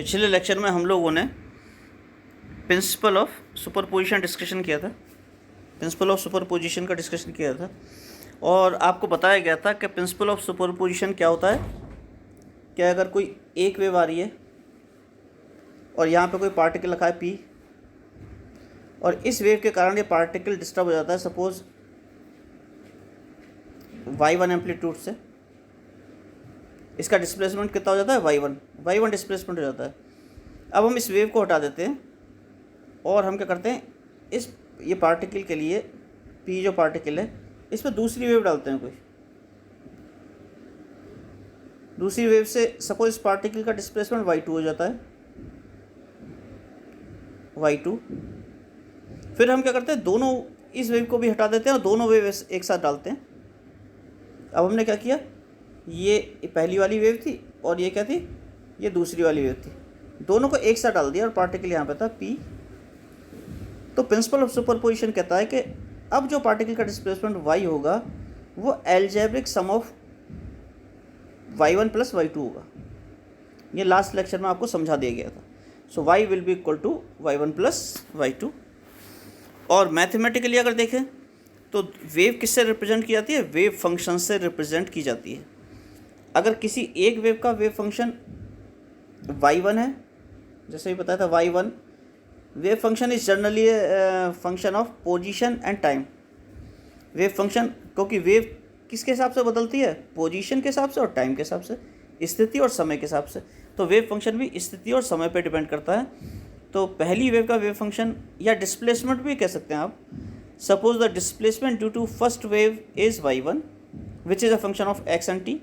पिछले लेक्चर में हम लोगों ने प्रिंसिपल ऑफ सुपरपोजिशन डिस्कशन किया था। प्रिंसिपल ऑफ सुपरपोजिशन का डिस्कशन किया था और आपको बताया गया था कि प्रिंसिपल ऑफ सुपरपोजिशन क्या होता है। क्या अगर कोई एक वेव आ रही है और यहाँ पे कोई पार्टिकल रखा है पी, और इस वेव के कारण ये पार्टिकल डिस्टर्ब हो जाता है सपोज y1 एम्पलीट्यूड से, इसका डिस्प्लेसमेंट कितना हो जाता है y1 डिस्प्लेसमेंट हो जाता है। अब हम इस वेव को हटा देते हैं और हम क्या करते हैं, ये पार्टिकल के लिए p जो पार्टिकल है इस पर दूसरी वेव डालते हैं। कोई दूसरी वेव से सपोज इस पार्टिकल का डिस्प्लेसमेंट y2 हो जाता है, y2। फिर हम क्या करते हैं, दोनों इस वेव को भी हटा देते हैं और दोनों वेव एक साथ डालते हैं। अब हमने क्या किया, ये पहली वाली वेव थी और ये क्या थी, ये दूसरी वाली वेव थी, दोनों को एक साथ डाल दिया और पार्टिकल यहाँ पे था p। तो प्रिंसिपल ऑफ सुपरपोजिशन कहता है कि अब जो पार्टिकल का डिस्प्लेसमेंट y होगा वो algebraic sum of y1 plus y2 होगा। ये लास्ट लेक्चर में आपको समझा दिया गया था। So y will be equal to y1 plus y2। और मैथमेटिकली अगर देखें तो वेव किससे रिप्रेजेंट की जाती है, वेव फंक्शन से रिप्रेजेंट की जाती है। अगर किसी एक वेव का वेव फंक्शन y1 है, जैसे ही बताया था y1, wave function is generally function of position and time. Wave function क्योंकि वेव किसके हिसाब से बदलती है, पोजीशन के हिसाब से और टाइम के हिसाब से, स्थिति और समय के हिसाब से। तो वेव फंक्शन भी स्थिति और समय पे डिपेंड करता है। तो पहली वेव का वेव फंक्शन या डिस्प्लेसमेंट भी कह सकते हैं आप। Suppose the displacement due to first wave is y1 which is a function of x and t,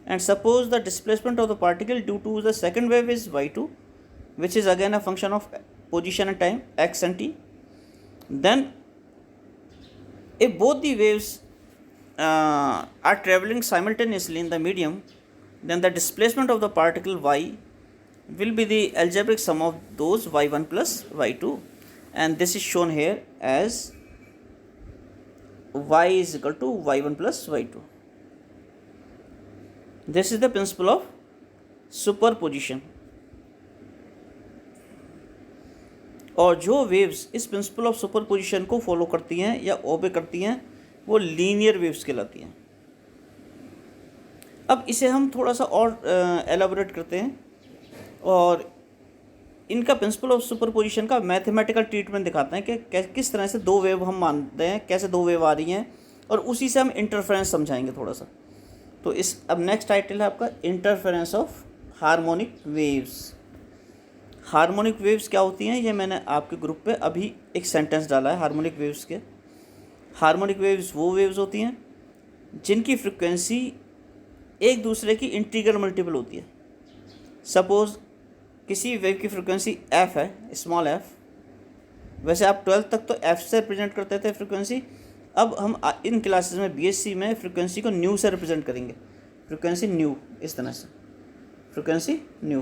and suppose the displacement of the particle due to the second wave is y2 which is again a function of position and time x and t. Then if both the waves are traveling simultaneously in the medium, then the displacement of the particle y will be the algebraic sum of those y1 plus y2, and this is shown here as y is equal to y1 plus y2. This is the principle of superposition. और जो waves इस principle of superposition को follow करती हैं या ओबे करती हैं वो लीनियर वेव्स कहलाती हैं। अब इसे हम थोड़ा सा और एलाबोरेट करते हैं और इनका प्रिंसिपल ऑफ सुपरपोजिशन का मैथमेटिकल ट्रीटमेंट दिखाते हैं कि किस तरह से दो वेव हम मानते हैं, कैसे दो वेव आ रही हैं, और उसी से हम इंटरफेरेंस समझाएंगे थोड़ा सा। तो इस अब नेक्स्ट टाइटल है आपका interference of harmonic waves. Harmonic waves क्या होती हैं, ये मैंने आपके ग्रुप पे अभी एक सेंटेंस डाला है हार्मोनिक वेव्स के। हार्मोनिक वेव्स वो वेव्स होती हैं जिनकी फ्रिक्वेंसी एक दूसरे की इंटीग्रल मल्टीपल होती है। सपोज किसी वेव की फ्रिक्वेंसी f है, स्मॉल f, वैसे आप 12th तक तो f से रिप्रेजेंट करते थे फ्रिक्वेंसी। अब हम इन क्लासेस में बीएससी में फ्रिक्वेंसी को न्यू से रिप्रेजेंट करेंगे, फ्रिक्वेंसी न्यू, इस तरह से फ्रिक्वेंसी न्यू।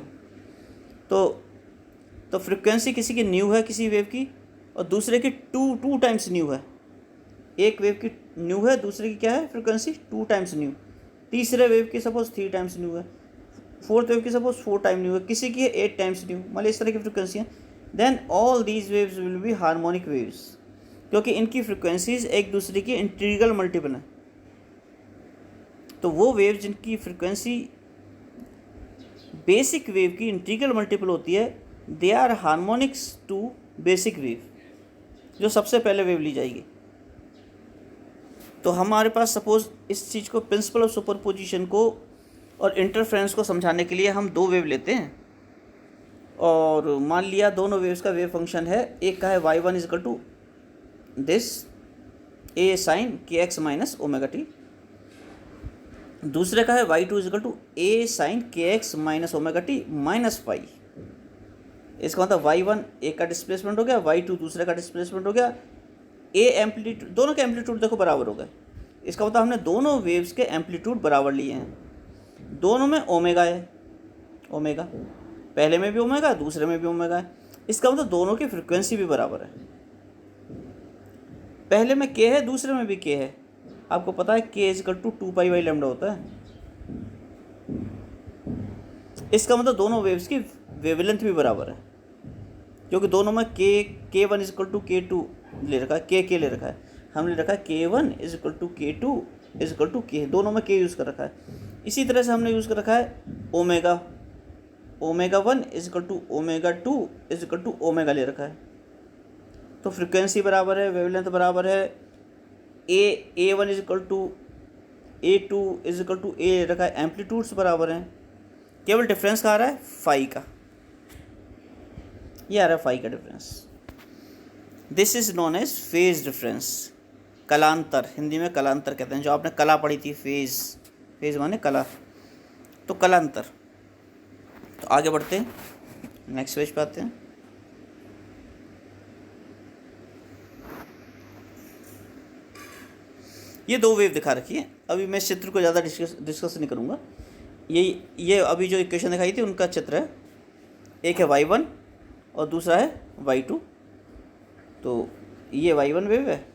तो फ्रिक्वेंसी किसी की न्यू है किसी वेव की, और दूसरे की टू टाइम्स न्यू है। एक वेव की न्यू है, दूसरे की क्या है फ्रिक्वेंसी 2 टाइम्स न्यू। तीसरे वेव की सपोज 3 टाइम्स न्यू है, फोर्थ वेव की सपोज 4 टाइम न्यू है, किसी की है 8 टाइम्स न्यू, मतलब इस तरह की फ्रिक्वेंसी हैं। Then all these waves will be harmonic waves, क्योंकि इनकी फ्रिक्वेंसीज एक दूसरे की इंटीग्रल मल्टीपल हैं। तो वो वेव जिनकी फ्रिक्वेंसी बेसिक वेव की इंटीग्रल मल्टीपल होती है, they are harmonics to basic wave, जो सबसे पहले वेव ली जाएगी। तो हमारे पास सपोज इस चीज़ को, प्रिंसिपल ऑफ सुपरपोजिशन को और इंटरफेरेंस को समझाने के लिए हम दो वेव लेते हैं और मान लिया दोनों वेव्स का वेव फंक्शन है, एक का है y1 is equal to this a sine kx minus omega t, दूसरे का है y2 is equal to a sine kx minus omega T minus pi. इसका मतलब y1 एक का डिस्प्लेसमेंट हो गया, y2 दूसरे का डिस्प्लेसमेंट हो गया, a एम्पलीट्यूड, दोनों के एम्पलीट्यूड देखो बराबर हो गए। इसका मतलब हमने दोनों वेव्स के एम्पलीट्यूड बराबर लिए हैं। दोनों में ओमेगा है, ओमेगा पहले में भी ओमेगा, दूसरे में भी ओमेगा है। इसका मतलब दोनों की फ्रिक्वेंसी भी बराबर है। पहले में k है, दूसरे में भी k है। आपको पता है k इज इक्वल टू 2π/λ होता है। इसका मतलब दोनों वेव्स की वेवलेंथ भी बराबर है, क्योंकि दोनों में के वन इज इक्वल टू के टू ले रखा है, के ले रखा है, हमने रखा है के वन इज इक्वल टू के टू इज इक्वल टू के, दोनों में के यूज़ कर रखा है। इसी तरह से हमने यूज़ कर रखा है omega one is equal to omega two is equal to omega ले रखा है। तो फ्रिक्वेंसी बराबर है, वेवलेंथ बराबर है, A one is equal to A two is equal to A रखा है, एम्पलीट्यूड्स बराबर हैं, केवल डिफरेंस कहाँ आ रहा है फाई का, ये आ रहा है फाई का difference. This is known as phase difference, कलांतर, हिंदी में कलांतर कहते हैं, जो आपने कला पढ़ी थी, फेज माने कला, तो कलांतर। तो आगे बढ़ते हैं, नेक्स्ट पेज पे आते हैं। ये दो वेव दिखा रखी है, अभी मैं इस चित्र को ज़्यादा डिस्कस नहीं करूँगा। ये अभी जो इक्वेशन दिखाई थी उनका चित्र है, एक है y1 और दूसरा है y2। तो ये y1 वेव है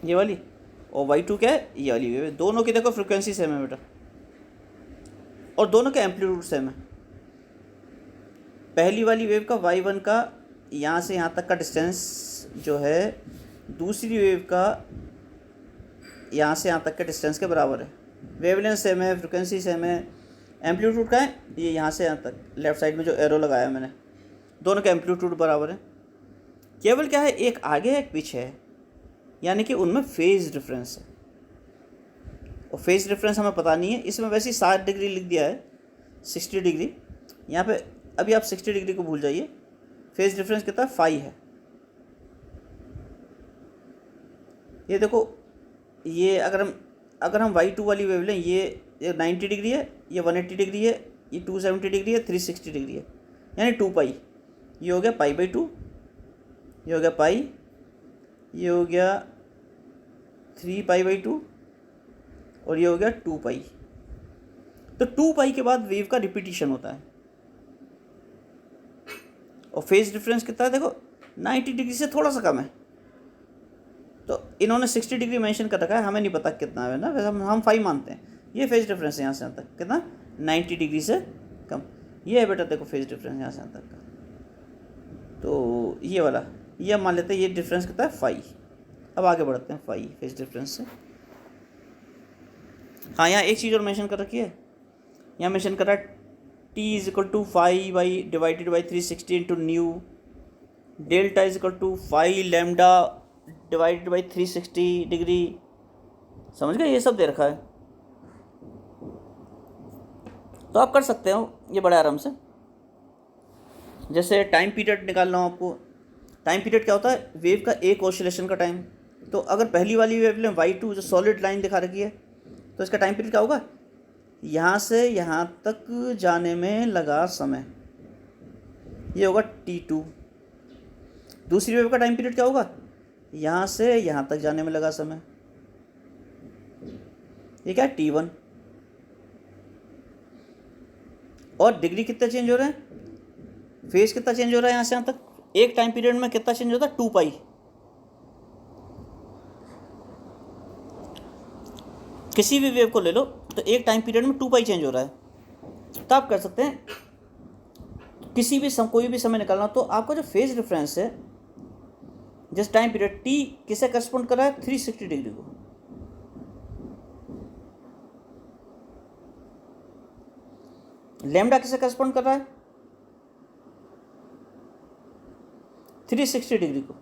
ये वाली, और y2 क्या है, ये वाली वेव है। दोनों की देखो फ्रिक्वेंसी सेम है बेटा, और दोनों के एम्पलीट्यूड सेम है। पहली वाली वेव का y1 का यहाँ से यहाँ तक का डिस्टेंस जो है, दूसरी वेव का यहाँ से यहाँ तक के डिस्टेंस के बराबर है। वेवलेंथ सेम है, फ्रिक्वेंसी सेम है, एम्पलीट्यूड का है ये यहाँ से यहाँ तक, लेफ़्ट साइड में जो एरो लगाया मैंने, दोनों के एम्पलीट्यूड बराबर है। केवल क्या है, एक आगे एक पीछे है, यानी कि उनमें फेज़ डिफरेंस है, और फेज़ डिफरेंस हमें पता नहीं है। इसमें वैसे ही 60 डिग्री लिख दिया है, 60 डिग्री यहाँ पे, अभी आप 60 डिग्री को भूल जाइए। फेज़ डिफरेंस कितना है, फाई है। ये देखो, ये अगर हम y2 वाली वेव लें, ये 90 डिग्री है, ये 180 डिग्री है, ये 270 डिग्री है, 360 डिग्री है, यानी 2 पाई। ये हो गया π/2, ये हो गया पाई, ये हो गया 3 π/2, और ये हो गया 2 पाई। तो 2 पाई के बाद वेव का रिपीटिशन होता है, और फेज डिफरेंस कितना है देखो, 90 डिग्री से थोड़ा सा कम है। तो इन्होंने 60 डिग्री मेंशन कर रखा है, हमें नहीं पता कितना है ना, वैसे हम 5 मानते हैं। ये फेज डिफरेंस है यहाँ से यहाँ तक, कितना, 90 डिग्री से कम। ये है बेटा देखो फेज डिफरेंस यहाँ से यहाँ तक का। तो ये वाला, ये हम मान लेते हैं, ये डिफरेंस कितना है, 5। अब आगे बढ़ते हैं 5 फेज डिफरेंस से। हाँ, यहाँ एक चीज़ और मेंशन कर रखी है, यहाँ मेंशन कर रहा है t is equal to 5 divided by 360 into nu, delta is equal to 5 lambda divided by 360 degree. समझ गए, ये सब दे रखा है। तो आप कर सकते हो ये बड़े आराम से। जैसे टाइम पीरियड निकालना हो आपको, टाइम पीरियड क्या होता है, वेव का एक ऑसिलेशन का टाइम। तो अगर पहली वाली वेव लें y2, जो सॉलिड लाइन दिखा रखी है, तो इसका टाइम पीरियड क्या होगा, यहाँ से यहाँ तक जाने में लगा समय, ये होगा t2। दूसरी वेव का टाइम पीरियड क्या होगा, यहाँ से यहाँ तक जाने में लगा समय, ये क्या है, t1। और डिग्री कितना चेंज हो रहा है, फेज कितना चेंज हो रहा है यहाँ से यहाँ तक, एक टाइम पीरियड में कितना चेंज होता है, 2 पाई। किसी भी वेव को ले लो तो एक टाइम पीरियड में 2 पाई चेंज हो रहा है। तो आप कर सकते हैं किसी भी कोई भी समय निकालना, तो आपका जो फेज डिफरेंस है, जिस टाइम पीरियड t किसे करस्पॉन्ड कर रहा है, 360 डिग्री को। लैम्डा किसे करस्पॉन्ड कर रहा है, 360 डिग्री को,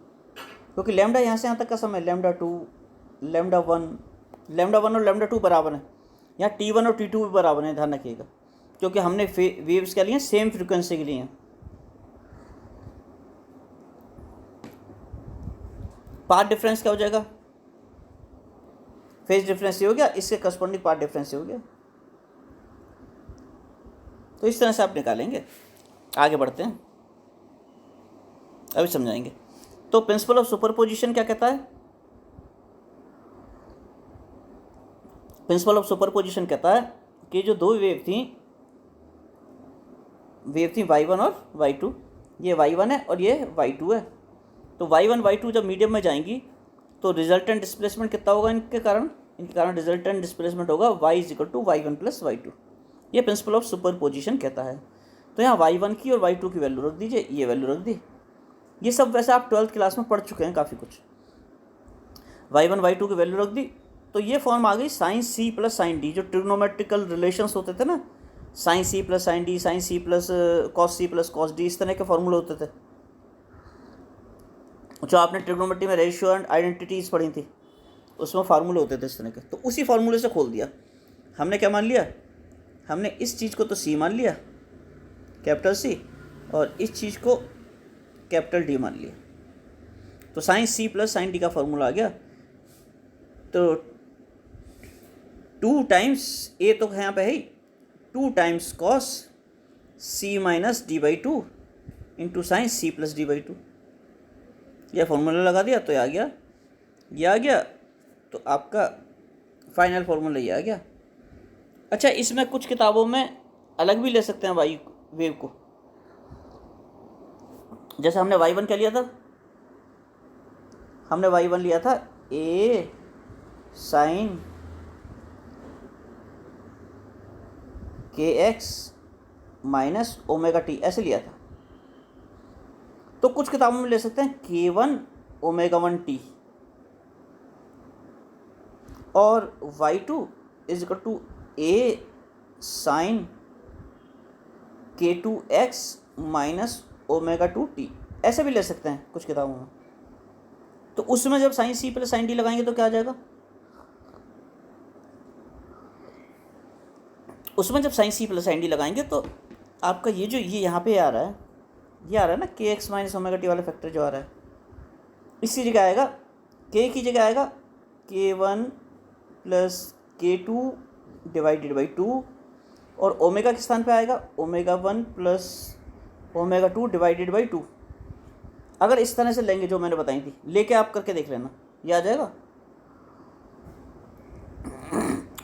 क्योंकि लैम्डा यहाँ से यहाँ तक का समय, लैम्डा 2, लैम्डा 1 और लैम्डा 2 बराबर है। यहाँ t1 और t2 भी बराबर है, ध्यान रखिएगा, क्योंकि हमने वेव्स के लिए सेम फ्रिक्वेंसी के लिए हैं। पाथ डिफरेंस क्या हो जाएगा, फेज डिफरेंस ये हो गया, इसके करस्पॉन्डिंग पाथ डिफरेंस ये हो गया। तो इस तरह से आप निकालेंगे। आगे बढ़ते हैं, अभी समझाएंगे। तो प्रिंसिपल ऑफ सुपरपोजिशन क्या कहता है, प्रिंसिपल ऑफ सुपरपोजिशन कहता है कि जो दो वेव थी y1 और y2, ये y1 है और ये y2 है। तो y1 y2 जब मीडियम में जाएंगी तो रिजल्टेंट डिस्प्लेसमेंट कितना होगा, इनके कारण रिजल्टेंट डिस्प्लेसमेंट होगा y is equal to y1 plus y2। ये प्रिंसिपल ऑफ सुपरपोजिशन कहता है। तो यहाँ y1 की और y2 की वैल्यू रख दीजिए, ये वैल्यू रख दी। ये सब वैसे आप 12th क्लास में पढ़ चुके हैं काफ़ी कुछ। y1 y2 की वैल्यू रख दी, तो ये फॉर्म आ गई sine C plus sine D. जो ट्रिग्नोमेट्रिकल रिलेशंस होते थे ना, sine C plus sine D, sine C plus cos C plus cos D, इस तरह के फॉर्मूले होते थे जो आपने ट्रिग्नोमेट्री में रेशियो एंड आइडेंटिटीज पढ़ी थी, उसमें फार्मूले होते थे इस तरह के। तो उसी फार्मूले से खोल दिया हमने। क्या मान लिया हमने? इस चीज़ को तो सी मान लिया, कैपिटल सी, और इस चीज़ को कैपिटल डी मान लिया। तो sine C plus sine D का फॉर्मूला आ गया। तो 2 टाइम्स ए तो यहाँ पे है ही, 2 times cos C minus D by 2 into sine C plus D by 2। यह फॉर्मूला लगा दिया तो ये आ गया, ये आ गया। तो आपका फाइनल फॉर्मूला ये आ गया। अच्छा, इसमें कुछ किताबों में अलग भी ले सकते हैं वाई वेव को। जैसे हमने y1 क्या लिया था? हमने y1 लिया था a sine kx minus omega T, ऐसे लिया था। तो कुछ किताबों में ले सकते हैं k1 ओमेगा 1 टी और y2 is equal to a sine k2x minus omega 2 T, ऐसे भी ले सकते हैं कुछ किताबों में। तो उसमें जब sine C plus sine D लगाएंगे तो क्या आ जाएगा? उसमें जब sine C plus sine D लगाएंगे तो आपका ये जो ये यहाँ पे आ रहा है, ये आ रहा है ना के एक्स माइनस ओमेगा टी वाला फैक्टर जो आ रहा है, इसी जगह आएगा, के की जगह आएगा k1 plus k2 divided by 2, और ओमेगा के स्थान पे आएगा omega 1 plus omega 2 divided by 2। अगर इस तरह से लेंगे जो मैंने बताई थी, लेके आप करके देख लेना, ये आ जाएगा।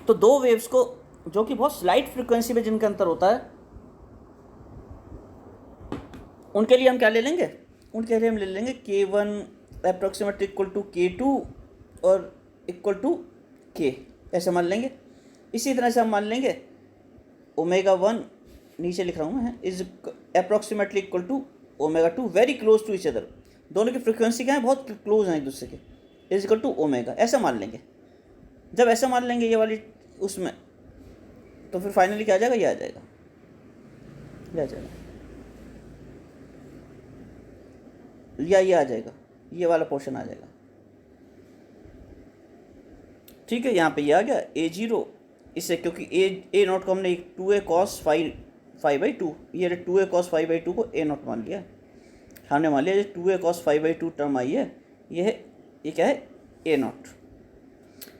तो दो वेव्स को जो कि बहुत स्लाइट फ्रीक्वेंसी में जिनका अंतर होता है, उनके लिए हम क्या ले लेंगे? उनके लिए हम ले लेंगे k1 approximate equal to k2 और इक्वल टू k, ऐसे मान लेंगे। इसी तरह से हम मान लेंगे ओमेगा 1 नीचे लिख रहा हूँ मैं, is approximately equal to omega 2, very close to each other. दोनों की फ्रिक्वेंसी क्या है? बहुत क्लोज हैं एक दूसरे के, इज इक्वल टू ओमेगा, ऐसा मान लेंगे। जब ऐसा मान लेंगे ये वाली उसमें, तो फिर फाइनली क्या आ जाएगा? ये आ जाएगा, ये आ जाएगा, या ये आ जाएगा, ये वाला पोर्शन आ जाएगा। ठीक है, यहाँ पे ये आ गया a0 इससे, क्योंकि ए नॉट को हमने 2a cos 5/2, ये 2a cos 5/2 को a नॉट मान लिया। हमने मान लिया ये 2a cos 5/2 टर्म आई है, ये क्या है? a नॉट,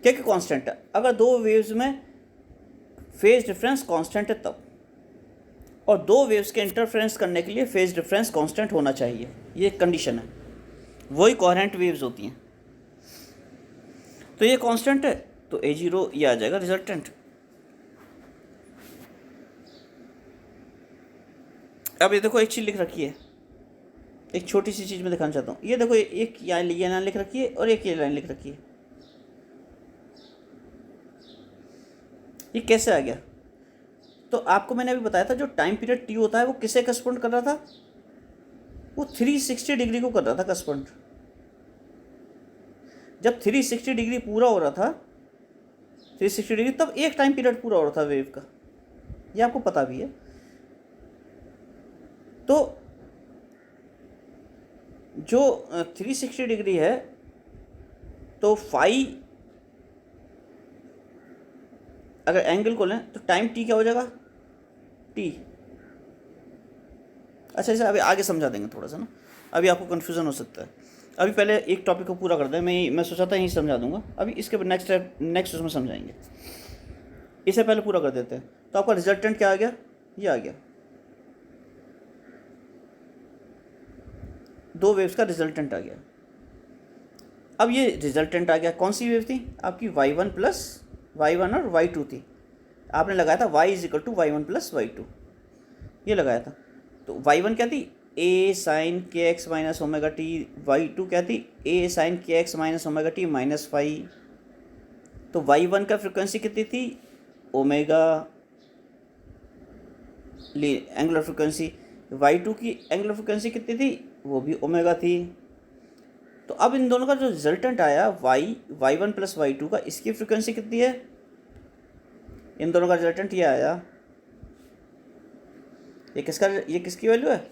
क्या कि कांस्टेंट है। अगर दो वेव्स में फेज डिफरेंस कांस्टेंट है तब, और दो वेव्स के इंटरफेरेंस करने के लिए फेज डिफरेंस कांस्टेंट होना चाहिए, ये कंडीशन है, वही कोहेरेंट वेव्स होती हैं। तो ये कांस्टेंट है, तो a0 ये आ जाएगा रिजल्टेंट। अब ये देखो एक चीज़ लिख रखी है, एक छोटी सी चीज़ मैं दिखाना चाहता हूँ। ये देखो एक ये लाइन लिख रखी है और एक ये लाइन लिख रखी है। ये कैसे आ गया? तो आपको मैंने अभी बताया था जो टाइम पीरियड t होता है वो किसे करस्पॉन्ड कर रहा था? वो 360 डिग्री को कर रहा था करस्पॉन्ड। जब 360 डिग्री पूरा हो रहा था, 360 डिग्री, तब एक टाइम पीरियड पूरा हो रहा था वेव का, ये आपको पता भी है। तो जो 360 डिग्री है, तो फाई अगर एंगल को लें तो टाइम टी क्या हो जाएगा? टी। अच्छा, अभी आगे समझा देंगे थोड़ा सा ना, अभी आपको कन्फ्यूज़न हो सकता है। अभी पहले एक टॉपिक को पूरा कर दें, मैं सोचा था यहीं समझा दूंगा, अभी इसके बाद नेक्स्ट उसमें समझाएंगे। इसे पहले पूरा कर देते हैं। तो आपका रिजल्टेंट क्या आ गया? ये आ गया, दो वेव्स का रिजल्टेंट आ गया। अब ये रिजल्टेंट आ गया, कौन सी वेव थी? आपकी y1 प्लस y1 और y2 थी। आपने लगाया था y is equal to y1 plus y2, ये लगाया था। तो y1 क्या थी? a sine K X minus omega T. y2 क्या थी? a sine K X minus omega T minus phi. तो y1 का फ्रिक्वेंसी कितनी थी? ओमेगा एंगुलर फ्रिक्वेंसी, y2 की एंगुलर फ्रिक्वेंसी कितनी थी, वो भी ओमेगा थी। तो अब इन दोनों का जो रिजल्टेंट आया y1 प्लस y2 का, इसकी फ्रिक्वेंसी कितनी है, इन दोनों का रिजल्टेंट ये आया, ये किसकी वैल्यू है,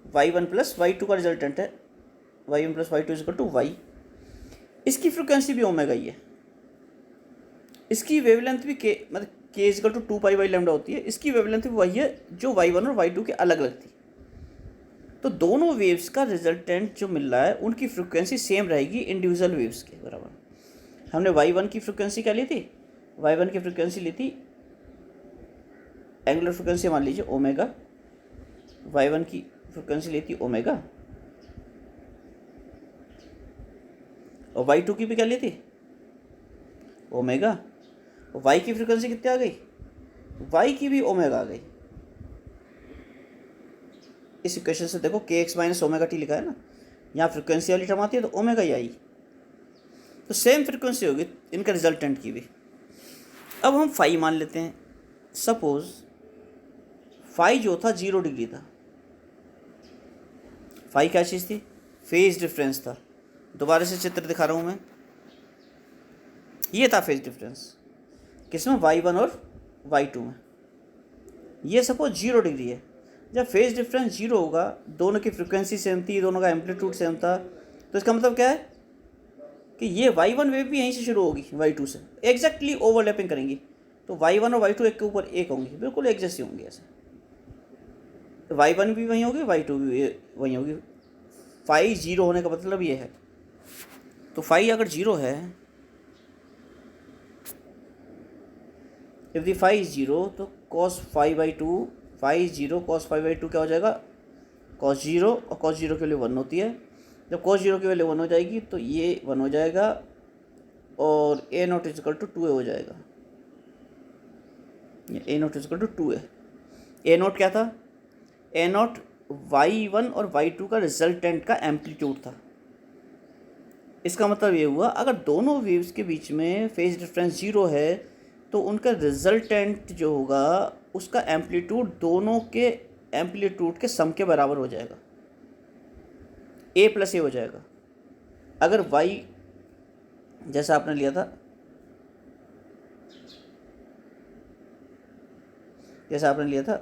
y1 प्लस y2 का रिजल्टेंट है, y1 plus y2 is equal to y। इसकी फ्रिक्वेंसी भी ओमेगा ही है, इसकी वेवलेंथ भी के मतलब के इज इक्वल टू 2π/λ होती है, इसकी वेवलेंथ भी वही है जो y1 और y2 के अलग अलग थी। तो दोनों वेव्स का रिजल्टेंट जो मिल रहा है उनकी फ्रिक्वेंसी सेम रहेगी इंडिविजुअल वेव्स के बराबर। हमने y1 की फ्रिक्वेंसी क्या ली थी, y1 की फ्रिक्वेंसी ली थी, एंगुलर फ्रिक्वेंसी मान लीजिए ओमेगा, y1 की फ्रिक्वेंसी ली थी ओमेगा, और y2 की भी क्या ली थी, ओमेगा, और y की फ्रिक्वेंसी कितनी आ गई, y की भी ओमेगा आ गई। इस इक्वेशन से देखो kx माइनस ओमेगा टी लिखा है ना, यहाँ फ्रिक्वेंसी वाली टर्म आती है तो ओमेगा ही आई, तो सेम फ्रिक्वेंसी होगी इनका रिजल्टेंट की भी। अब हम फाई मान लेते हैं, सपोज फाई जो था 0 डिग्री था, फाई क्या चीज़ थी, फेज डिफरेंस था। दोबारा से चित्र दिखा रहा हूँ मैं, ये था फेज डिफरेंस, किसमें, y1 और y2 में। ये सपोज 0 डिग्री है, जब फेज डिफरेंस 0 होगा, दोनों की फ्रिक्वेंसी सेम थी, दोनों का एम्पलीट्यूड सेम था, तो इसका मतलब क्या है कि ये y1 वेव भी यहीं से शुरू होगी, y2 से एग्जैक्टली ओवरलैपिंग करेंगी, तो y1 और y2 एक के ऊपर एक होंगी, बिल्कुल एक जैसी होंगी ऐसे, तो y1 भी वहीं होगी, y2 भी वहीं होगी। फाई 0 होने का मतलब ये है, तो फाई अगर 0 है, इफ द फाई इज 0, तो cos phi/2, phi is 0 cos phi/2 क्या हो जाएगा, cos 0, और cos 0 की वैल्यू 1 होती है। जब cos 0 की वैल्यू 1 हो जाएगी तो ये 1 हो जाएगा, और a0 is equal to 2a हो जाएगा, ये a0 is equal to 2a। a0 क्या था, a0 y1 और y2 का रिजल्टेंट का एम्पलीट्यूड था। इसका मतलब ये हुआ, अगर दोनों वेव्स के बीच में फेज डिफरेंस 0 है तो उनका रिजल्टेंट जो होगा उसका एम्पलीट्यूड दोनों के एम्पलीट्यूड के सम के बराबर हो जाएगा, a प्लस ए हो जाएगा। अगर y जैसा आपने लिया था, जैसा आपने लिया था,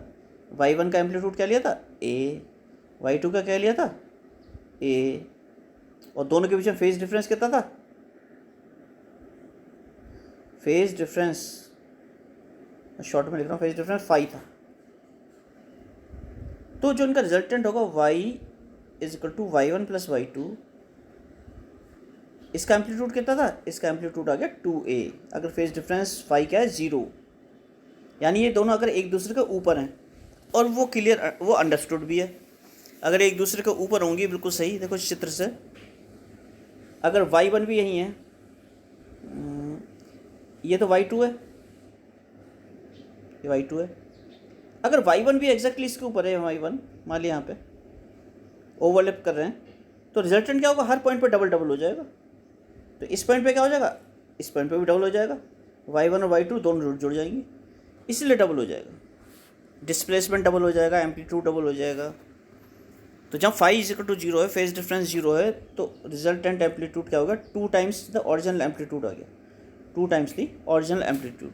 y1 का एम्पलीट्यूड क्या लिया था, a, y2 का क्या लिया था, a, और दोनों के बीच में फेज डिफरेंस कितना था, फेज डिफरेंस शॉर्ट में लिख रहा हूँ, फेज डिफरेंस फाई था। तो जो इनका रिजल्टेंट होगा y is equal to y1 plus y2, इसका एम्पलीट्यूड कितना था, इसका एम्पलीट्यूड आ गया 2a, अगर फेज डिफरेंस फाई क्या है 0, यानी ये दोनों अगर एक दूसरे के ऊपर हैं, और वो क्लियर, वो अंडरस्टूड भी है, अगर एक दूसरे के ऊपर होंगी, बिल्कुल सही। देखो इस चित्र से, अगर y1 भी यही है, ये तो y2 है, ये y2 है, अगर y1 भी एग्जैक्टली इसके ऊपर है, y1 मान लिया यहाँ पे ओवरलैप कर रहे हैं, तो रिजल्टेंट क्या होगा, हर पॉइंट पे डबल डबल हो जाएगा। तो इस पॉइंट पे क्या हो जाएगा, इस पॉइंट पे भी डबल हो जाएगा, y1 और y2 दोनों जुड़ जाएंगे, इसलिए डबल हो जाएगा, डिस्प्लेसमेंट डबल हो जाएगा, एम्पलीट्यूड डबल हो जाएगा। तो जब फाई इज इक्वल टू 0 है, फेज डिफरेंस 0 है, तो रिजल्टेंट एम्पलीट्यूड क्या होगा, 2 टाइम्स द ओरिजिनल एम्पलीट्यूड आ गया, 2 टाइम्स द ओरिजिनल एम्पलीट्यूड।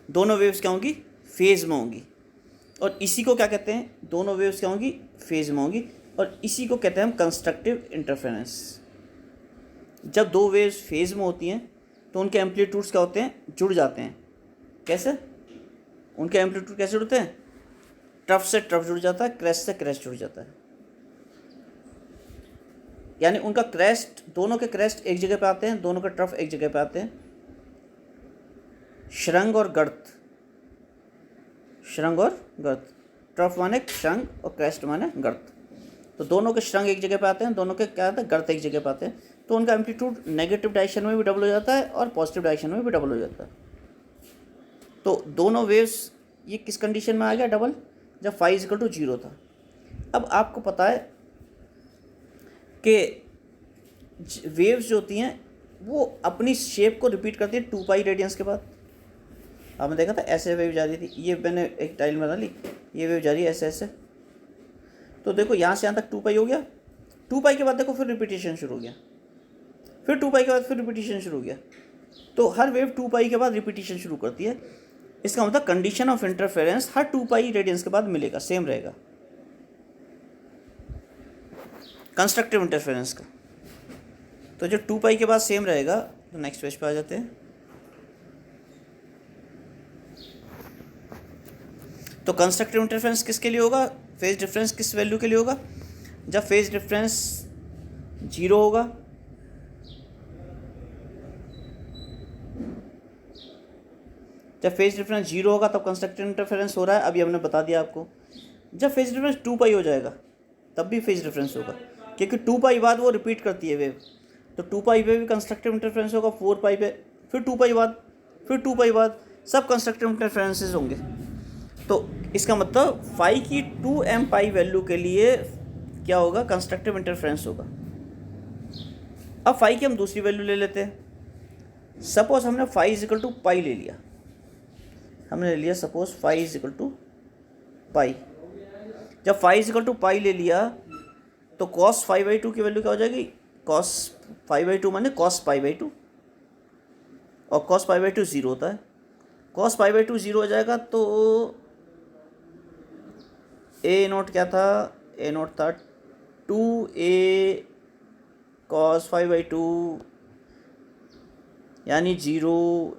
दोनों वेव्स क्या होंगी, फेज में होंगी, और इसी को क्या कहते हैं, दोनों वेव्स क्या होंगी, फेज में होंगी, और इसी को कहते हैं हम कंस्ट्रक्टिव इंटरफेरेंस। जब दो वेव्स फेज में होती हैं तो उनके एम्पलीट्यूड्स क्या होते हैं, जुड़ जाते हैं। कैसे, उनके एम्पलीट्यूड कैसे जुड़ते हैं, ट्रफ से ट्रफ जुड़ जाता है, क्रेस्ट से क्रेस्ट जुड़ जाता है, यानी उनका क्रेस्ट, दोनों के क्रेस्ट एक जगह पे आते हैं, दोनों के ट्रफ एक जगह पे आते हैं। श्रृंग और गर्त, श्रृंग और गर्त, ट्रफ माने श्रृंग और क्रेस्ट माने गर्त, तो दोनों के श्रृंग एक जगह पे आते हैं, दोनों के क्या आते हैं, गर्त एक जगह पे आते हैं, तो उनका एम्पलीट्यूड नेगेटिव डायरेक्शन में भी डबल हो जाता है और पॉजिटिव डायरेक्शन में भी डबल हो जाता है। तो दोनों वेव्स ये किस कंडीशन में आ गया डबल, जब फाई इक्वल टू 0 था। अब आपको पता है कि वेव्स जो होती हैं वो अपनी शेप को रिपीट करती है 2 पाई रेडियंस के बाद। आपने देखा था ऐसे वेव जा रही थी, ये मैंने एक टाइल बना ली, ये वेव जा रही है ऐसे ऐसे। तो देखो यहाँ से यहाँ तक 2 पाई हो गया, 2 पाई के बाद देखो फिर रिपीटेशन शुरू हो गया, फिर 2 पाई के बाद फिर रिपीटेशन शुरू हो गया। तो हर वेव 2 पाई के बाद रिपीटेशन शुरू करती है। इसका मतलब condition of interference her 2 pi radiance के बाद मिलेगा, सेम रहेगा कंस्ट्रक्टिव इंटरफेरेंस का। तो जो 2 पाई के बाद सेम रहेगा, तो नेक्स्ट पेज पे आ जाते हैं। तो कंस्ट्रक्टिव इंटरफेरेंस किसके लिए होगा, फेज डिफरेंस किस वैल्यू के लिए होगा, जब फेज डिफरेंस 0 होगा, जब फेज डिफरेंस 0 होगा तब कंस्ट्रक्टिव इंटरफेरेंस हो रहा है, अभी हमने बता दिया आपको। जब फेज डिफरेंस 2 पाई हो जाएगा तब भी फेज डिफरेंस होगा, क्योंकि 2 पाई बाद वो रिपीट करती है वेव। तो 2 पाई पे भी कंस्ट्रक्टिव इंटरफेरेंस होगा, 4 पाई पे, फिर 2 पाई बाद, फिर 2 पाई बाद, सब कंस्ट्रक्टिव इंटरफेरेंसेस होंगे। तो इसका मतलब फाई की 2m पाई वैल्यू के लिए क्या होगा, कंस्ट्रक्टिव इंटरफेरेंस होगा। अब फाई की हम दूसरी वैल्यू ले लेते हैं। सपोज हमने phi is equal to pi ले लिया, हमने ले लिया suppose phi is equal to pi. जब phi is equal to pi ले लिया तो कॉस 5/2 की वैल्यू क्या हो जाएगी, कॉस 5/2 माने कॉस पाई/2, और कॉस पाई/2 0 होता है। कॉस पाई/2 0 हो जाएगा तो ए नोट क्या था, ए नोट था 2a कॉस 5/2 यानी 0,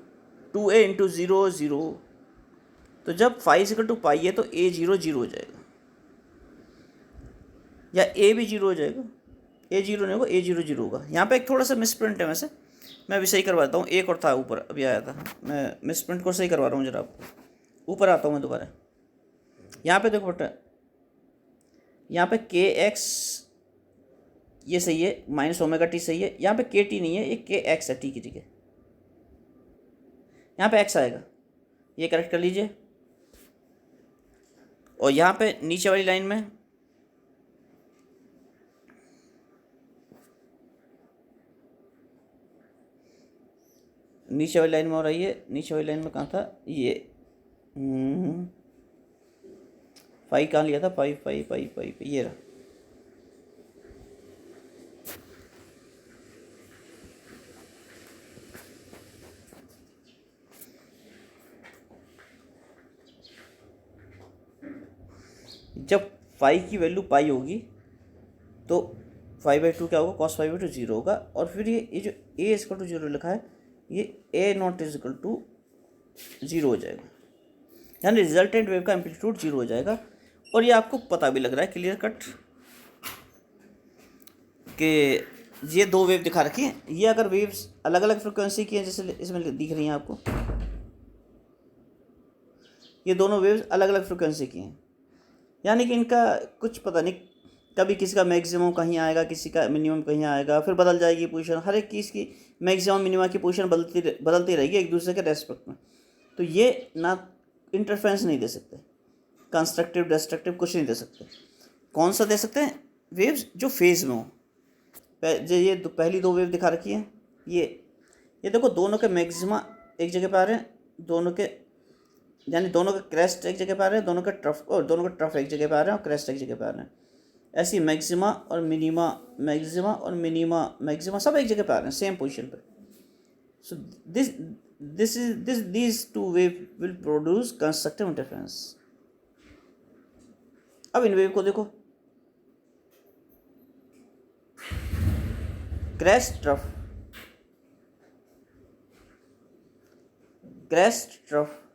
2a इंटू 0 0। तो जब फाई इज इक्वल टू पाई है तो a 0 0 हो जाएगा, या a भी 0 हो जाएगा, a 0 नहीं होगा, a 0 0 होगा। यहाँ पे एक थोड़ा सा मिसप्रिंट है, वैसे मैं अभी सही करवाता हूँ। एक और था ऊपर अभी आया था, मैं मिसप्रिंट को सही करवा रहा हूँ जरा, आपको ऊपर आता हूँ मैं दोबारा। यहाँ पे देखो बेटा, यहाँ पे kx ये सही है, -ωt सही है, यहाँ पे kt नहीं है, ये kx है t की जगह, यहाँ पे x आएगा, ये करेक्ट कर लीजिए। और यहाँ पे नीचे वाली लाइन में नीचे वाली लाइन में हो रही है, नीचे वाली लाइन में कहाँ था ये, फाई कहाँ लिया था, पाई पाई पाई पाई पाई, ये रहा। जब फाई की वैल्यू पाई होगी तो 5/2 क्या होगा, कॉस 5/2 0 होगा। और फिर ये जो a इज इक्वल टू 0 लिखा है, ये a nought is equal to 0 हो जाएगा, यानी रिजल्टेंट वेव का एम्पलीट्यूड 0 हो जाएगा। और ये आपको पता भी लग रहा है क्लियर कट कि ये 2 वेव दिखा रखी हैं। ये अगर वेव्स अलग अलग फ्रिक्वेंसी की हैं, जैसे इसमें दिख रही हैं आपको, ये दोनों वेव्स अलग अलग फ्रिक्वेंसी की हैं, यानी कि इनका कुछ पता नहीं, कभी किसी का मैक्सिमम कहीं आएगा, किसी का मिनिमम कहीं आएगा, फिर बदल जाएगी पोजीशन, हर एक चीज़ की मैक्सिमम मिनिमा की पोजीशन बदलती रहेगी एक दूसरे के रेस्पेक्ट में। तो ये ना इंटरफेरेंस नहीं दे सकते, कंस्ट्रक्टिव डिस्ट्रक्टिव कुछ नहीं दे सकते। कौन सा दे सकते हैं, वेव्स जो फेज में हो। ये पहली 2 वेव दिखा रखी हैं, ये देखो दोनों के मैक्सिमा एक जगह पे आ रहे हैं, दोनों के यानी दोनों के क्रेस्ट एक जगह पे आ रहे हैं, दोनों के ट्रफ एक जगह पे आ रहे हैं और क्रेस्ट एक जगह पे आ रहे हैं। ऐसी मैक्सिमा और मिनिमा, मैक्सिमा और मिनिमा, मैक्सिमा सब एक जगह पे आ रहे हैं सेम पोजीशन पे। सो these 2 wave will produce constructive interference। अब इन वेव को देखो, क्रेस्ट ट्रफ,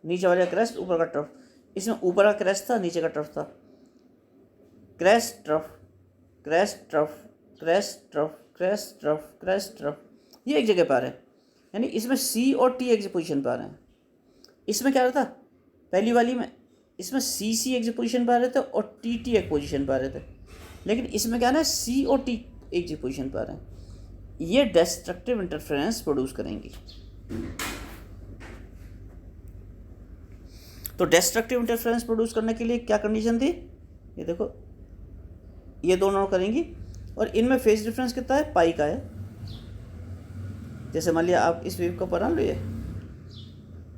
नीचे वाला क्रेस्ट ऊपर का ट्रफ, इसमें ऊपर का क्रेस्ट था नीचे का ट्रफ था, क्रेस्ट ट्रफ ये एक जगह पे आ रहे हैं, यानी इसमें सी और टी एक पोजीशन पे आ रहे हैं। इसमें क्या रहता, पहली वाली में इसमें सी एक पोजीशन पे आ रहे थे और टी एक पोजीशन पे आ रहे थे, लेकिन इसमें क्या है, सी और टी एक पोजीशन पे आ रहे हैं। ये डिस्ट्रक्टिव इंटरफेरेंस प्रोड्यूस करेंगी। तो डिस्ट्रक्टिव इंटरफेरेंस प्रोड्यूस करने के लिए क्या कंडीशन थी, ये देखो, ये दोनों करेंगी और इनमें फेज डिफरेंस कितना है, पाई का है। जैसे मान लिया आप इस वेव को बना लो, ये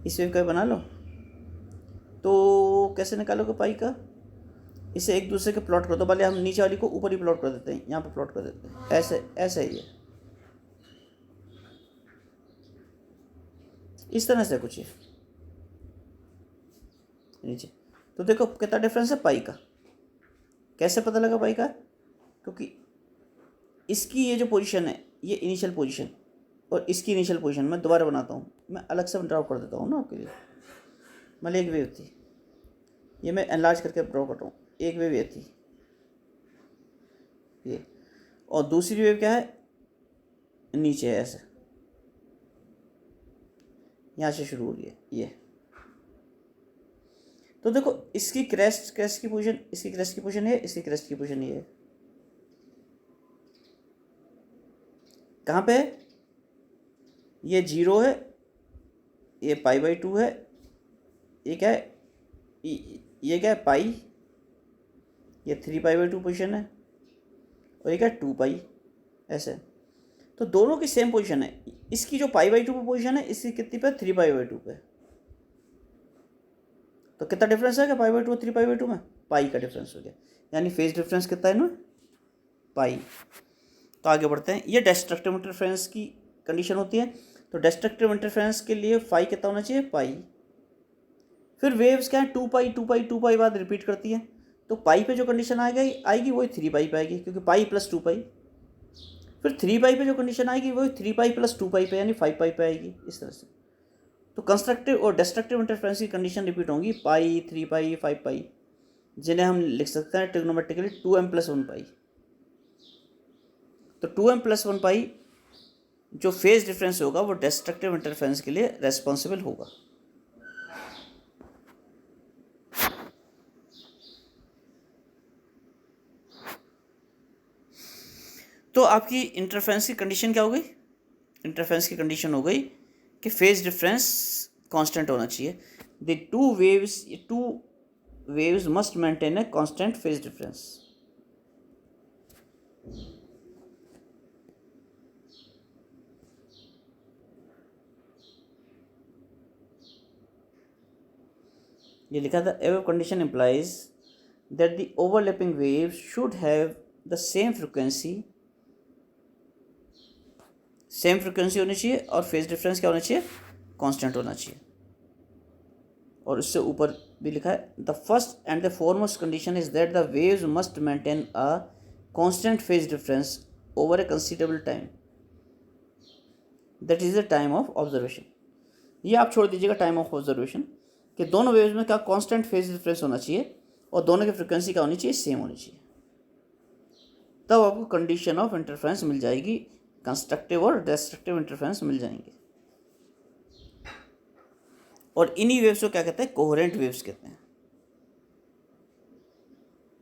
इस वेव का बना लो, कैसे निकालोगे पाई का? इसे एक दूसरे के प्लॉट कर दो। पहले हम नीचे वाली को ऊपर ही प्लॉट कर देते हैं, यहाँ पे प्लॉट कर देते हैं, ऐसे ऐसे ही है, इस तरह से कुछ है नीचे। तो देखो कितना डिफरेंस है पाई का। कैसे पता लगा पाई का? क्योंकि इसकी ये जो पोजीशन है ये इनिशियल पोजीशन और इसकी इनिशियल पोजीशन मैं दोबारा बनाता हूँ, मैं अलग से ड्रॉ कर देता हूँ ना आपके लिए। मतलब एक वेव थी, ये मैं एनलार्ज करके ड्रॉ कर रहा हूँ। एक वेव ये थी ये, और दूसरी वेव क्या है, नीचे है ऐसे, यहाँ से शुरू हो रही है ये। तो देखो इसकी क्रेस्ट की पोजीशन, इसकी क्रेस्ट की पोजीशन है, इसकी क्रेस्ट की पोजीशन ये है। कहाँ पे है? ये 0 है, ये π/2 है, ये क्या है, ये क्या है पाई, ये 3π/2 पोजीशन है, और ये क्या है 2π, ऐसे। तो दोनों की सेम पोजीशन है। इसकी जो π/2 पे पोजीशन है, इसकी कितनी पे, 3π/2 पे। तो कितना डिफरेंस है क्या π/2 और 3π/2 में? पाई का डिफरेंस हो गया। यानी फेज डिफरेंस कितना है ना, पाई। तो आगे बढ़ते हैं। ये डिस्ट्रक्टिव इंटरफेरेंस की कंडीशन होती है। तो डिस्ट्रक्टिव इंटरफेरेंस के लिए फाई कितना होना चाहिए, पाई। फिर वेव्स क्या है, 2π बाद रिपीट करती है। तो पाई पे जो कंडीशन आएगी वही 3π पे आएगी, क्योंकि पाई प्लस 2π। फिर 3π पे जो कंडीशन आएगी वही 3π प्लस 2π पे, यानी 5π पे आएगी, इस तरह से। तो कंस्ट्रक्टिव और डिस्ट्रक्टिव इंटरफेरेंस की कंडीशन रिपीट होंगी, पाई, 3π, 5π, जिन्हें हम लिख सकते हैं ट्रिग्नोमेट्रिकली 2m + 1π। तो 2m + 1π जो फेज डिफरेंस होगा वो डिस्ट्रक्टिव इंटरफेरेंस के लिए रेस्पॉन्सिबल होगा। तो आपकी इंटरफेरेंस की कंडीशन क्या हो गई? इंटरफेरेंस की कंडीशन हो गई कि फेज डिफरेंस कांस्टेंट होना चाहिए। The two waves must maintain a constant phase difference. ये लिखा था, ever condition implies that the overlapping waves should have the same frequency होनी चाहिए, और फेज डिफरेंस क्या होना चाहिए, कांस्टेंट होना चाहिए। और इससे ऊपर भी लिखा है, the first and the foremost condition is that the waves must maintain a constant phase difference over A considerable time, that is the time of observation. ये आप छोड़ दीजिएगा टाइम ऑफ ऑब्जर्वेशन, कि दोनों वेव्स में क्या कांस्टेंट फेज डिफरेंस होना चाहिए और दोनों की फ्रिक्वेंसी क्या होनी चाहिए, सेम होनी चाहिए। तब आपको कंडीशन ऑफ इंटरफेरेंस मिल जाएगी, कंस्ट्रक्टिव और डिस्ट्रक्टिव इंटरफेरेंस मिल जाएंगे। और इन्हीं वेव्स को क्या कहते हैं, कोहेरेंट वेव्स कहते हैं।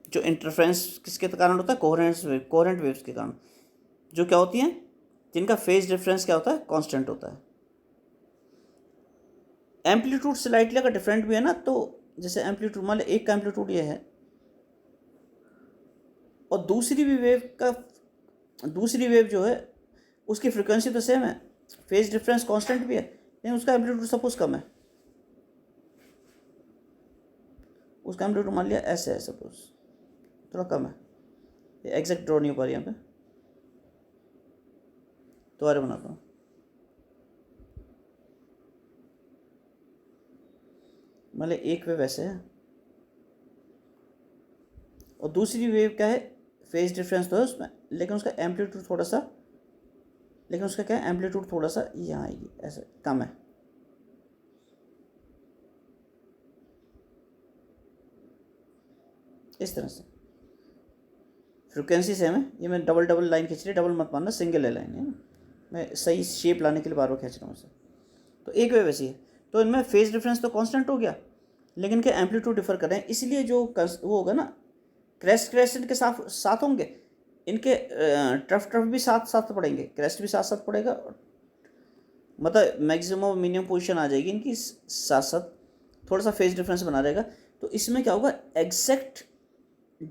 जो इंटरफेरेंस किसके कारण होता है, कोहेरेंट वेव्स के कारण, जो क्या होती हैं, जिनका फेज डिफरेंस क्या होता है, कांस्टेंट होता है। एम्पलीट्यूड स्लाइटली अगर डिफरेंट भी है ना, तो जैसे एम्पलीट्यूड मान लो एक का एम्पलीट्यूड ये है और दूसरी वेव जो है उसकी फ्रिक्वेंसी तो सेम है, फेज डिफरेंस कांस्टेंट भी है, लेकिन उसका एम्पलीट्यूड सपोज कम है। उसका एम्पलीट्यूड मान लिया ऐसे है, सपोज थोड़ा कम है, ये एग्जैक्ट ड्रॉ नहीं हो पा रही यहाँ पे, दोबारा बनाता हूँ। मान लिया एक वेव ऐसे है और दूसरी वेव क्या है, फेज डिफरेंस तो है उसमें, लेकिन उसका एम्पलीट्यूड थोड़ा सा, लेकिन उसका क्या है, एम्पलीट्यूड थोड़ा सा यहाँ आएगी, ऐसे कम है। इस तरह से फ्रिक्वेंसी सेम है। ये मैं डबल लाइन खींच रही, डबल मत मानना, सिंगल है लाइन है, मैं सही शेप लाने के लिए बार बार खींच रहा हूँ इसे। तो एक वेव ऐसी है, तो इनमें फेज डिफरेंस तो कांस्टेंट हो गया, लेकिन के एम्पलीट्यूड डिफर कर रहे हैं, इसलिए जो वो होगा ना, क्रेस्ट इनके साथ होंगे, इनके ट्रफ भी साथ पड़ेंगे, क्रेस्ट भी साथ पड़ेगा, मतलब मैक्सिमम और मिनिमम पोजीशन आ जाएगी इनकी साथ, थोड़ा सा फेज डिफरेंस बना रहेगा। तो इसमें क्या होगा, एग्जैक्ट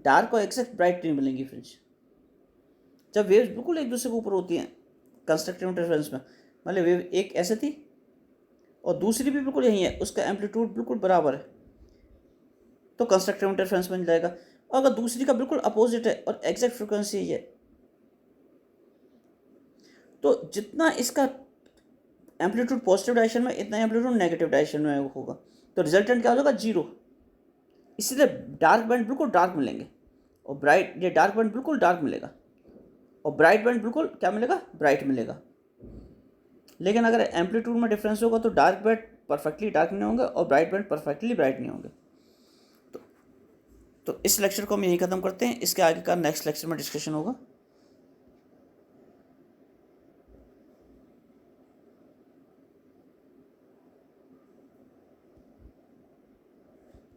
डार्क और एग्जैक्ट ब्राइट नहीं मिलेंगी फ्रिंज, जब वेव्स बिल्कुल एक दूसरे के ऊपर होती हैं कंस्ट्रक्टिव इंटरफेरेंस में। मतलब वेव एक ऐसे थी और दूसरी भी बिल्कुल यही है, उसका एम्पलीट्यूड बिल्कुल बराबर है, तो कंस्ट्रक्टिव इंटरफेरेंस बन जाएगा। और अगर दूसरी का बिल्कुल अपोजिट है और एग्जैक्ट फ्रिक्वेंसी है, तो जितना इसका एम्पलीट्यूड पॉजिटिव डायरेक्शन में, इतना एम्पलीट्यूड नेगेटिव डायरेक्शन में होगा, तो रिजल्टेंट क्या हो जाएगा, जीरो। इसलिए डार्क बैंड बिल्कुल डार्क मिलेंगे और ब्राइट, ये डार्क बैंड बिल्कुल डार्क मिलेगा और ब्राइट बैंड बिल्कुल क्या मिलेगा, ब्राइट मिलेगा। लेकिन अगर एम्पलीट्यूड में डिफरेंस होगा तो डार्क बैंड परफेक्टली डार्क नहीं होंगे और ब्राइट बैंड परफेक्टली ब्राइट नहीं होंगे। तो इस लेक्चर को हम यहीं ख़त्म करते हैं। इसके आगे का नेक्स्ट लेक्चर में डिस्कशन होगा।